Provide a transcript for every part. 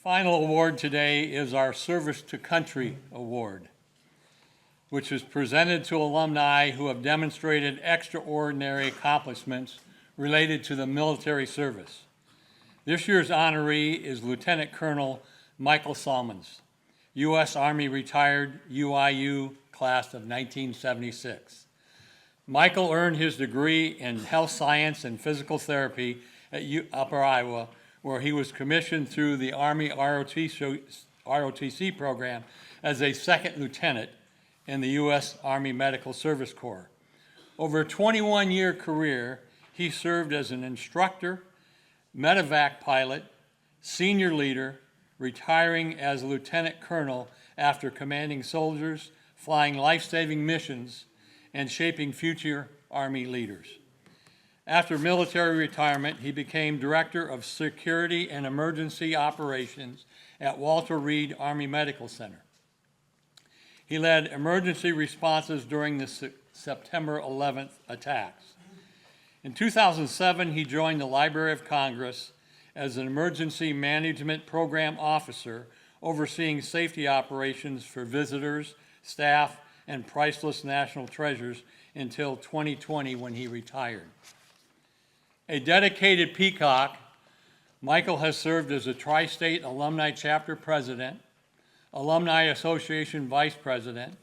final award today is our Service to Country Award, which is presented to alumni who have demonstrated extraordinary accomplishments related to the military service. This year's honoree is Lieutenant Colonel Michael Salmons, U.S. Army retired UIU class of 1976. Michael earned his degree in health science and physical therapy at Upper Iowa, where he was commissioned through the Army ROTC program as a second lieutenant in the U.S. Army Medical Service Corps. Over a 21-year career, he served as an instructor, medevac pilot, senior leader, retiring as a lieutenant colonel after commanding soldiers, flying life-saving missions, and shaping future Army leaders. After military retirement, he became Director of Security and Emergency Operations at Walter Reed Army Medical Center. He led emergency responses during the September 11th attacks. In 2007, he joined the Library of Congress as an Emergency Management Program Officer, overseeing safety operations for visitors, staff, and priceless national treasures until 2020 when he retired. A dedicated Peacock, Michael has served as a Tri-State Alumni Chapter President, Alumni Association Vice President,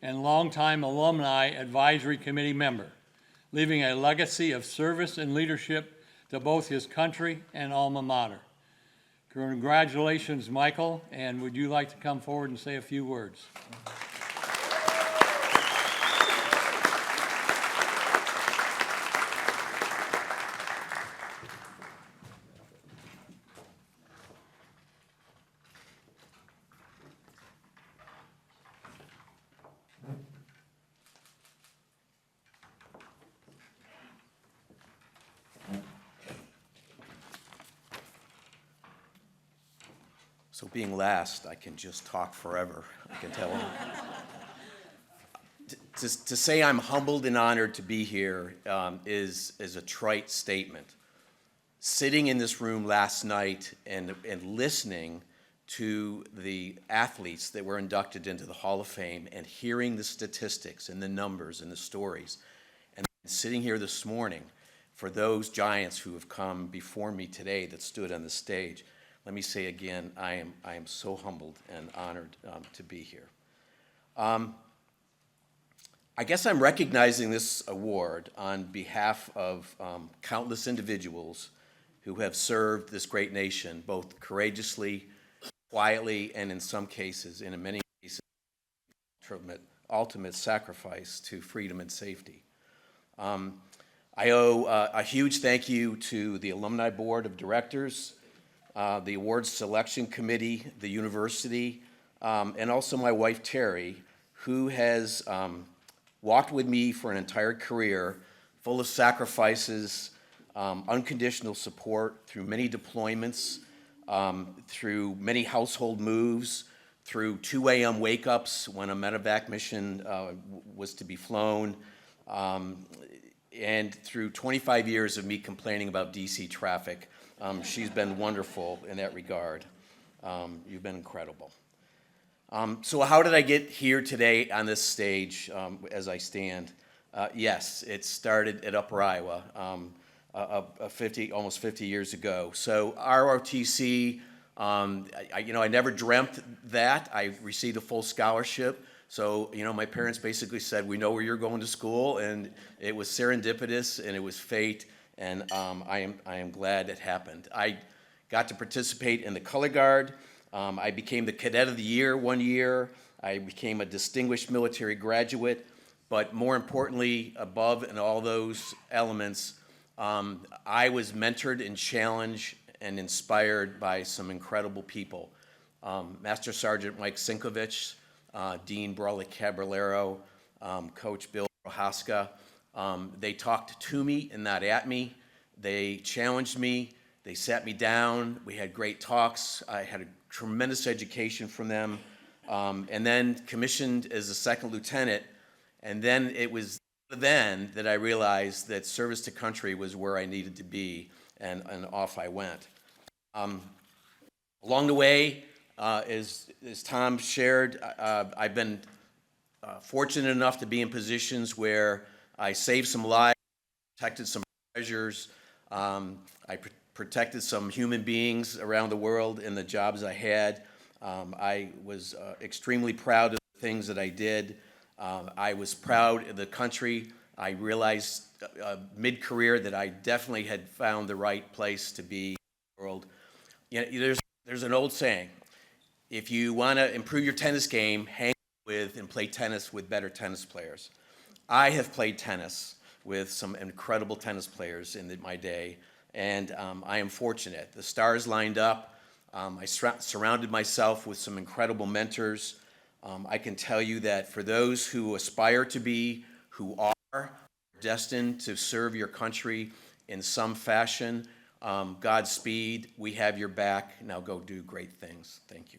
and longtime Alumni Advisory Committee member, leaving a legacy of service and leadership to both his country and alma mater. Congratulations, Michael, and would you like to come forward and say a few words? So being last, I can just talk forever, I can tell you. To say I'm humbled and honored to be here is a trite statement. Sitting in this room last night and listening to the athletes that were inducted into the Hall of Fame and hearing the statistics and the numbers and the stories, and sitting here this morning for those giants who have come before me today that stood on the stage, let me say again, I am so humbled and honored to be here. I guess I'm recognizing this award on behalf of countless individuals who have served this great nation, both courageously, quietly, and in some cases, and in many cases, ultimate sacrifice to freedom and safety. I owe a huge thank you to the Alumni Board of Directors, the awards selection committee, the university, and also my wife, Teri, who has walked with me for an entire career full of sacrifices, unconditional support through many deployments, through many household moves, through 2 a.m. wake-ups when a medevac mission was to be flown, and through 25 years of me complaining about DC traffic. She's been wonderful in that regard. You've been incredible. So how did I get here today on this stage as I stand? Yes, it started at Upper Iowa almost 50 years ago. So ROTC, I never dreamt that. I received a full scholarship. So, my parents basically said, we know where you're going to school, and it was serendipitous and it was fate. And I am glad it happened. I got to participate in the Color Guard. I became the Cadet of the Year one year. I became a distinguished military graduate. But more importantly, above and all those elements, I was mentored and challenged and inspired by some incredible people. Master Sergeant Mike Sinkovich, Dean Brawley Caballero, Coach Bill Prohaska. They talked to me and not at me. They challenged me. They sat me down. We had great talks. I had a tremendous education from them. And then commissioned as a second lieutenant. And then it was then that I realized that service to country was where I needed to be, and off I went. Along the way, as Tom shared, I've been fortunate enough to be in positions where I saved some lives, protected some treasures. I protected some human beings around the world in the jobs I had. I was extremely proud of the things that I did. I was proud of the country. I realized mid-career that I definitely had found the right place to be in the world. You know, there's an old saying, if you want to improve your tennis game, hang with and play tennis with better tennis players. I have played tennis with some incredible tennis players in my day, and I am fortunate. The stars lined up. I surrounded myself with some incredible mentors. I can tell you that for those who aspire to be, who are destined to serve your country in some fashion, Godspeed. We have your back. Now go do great things. Thank you.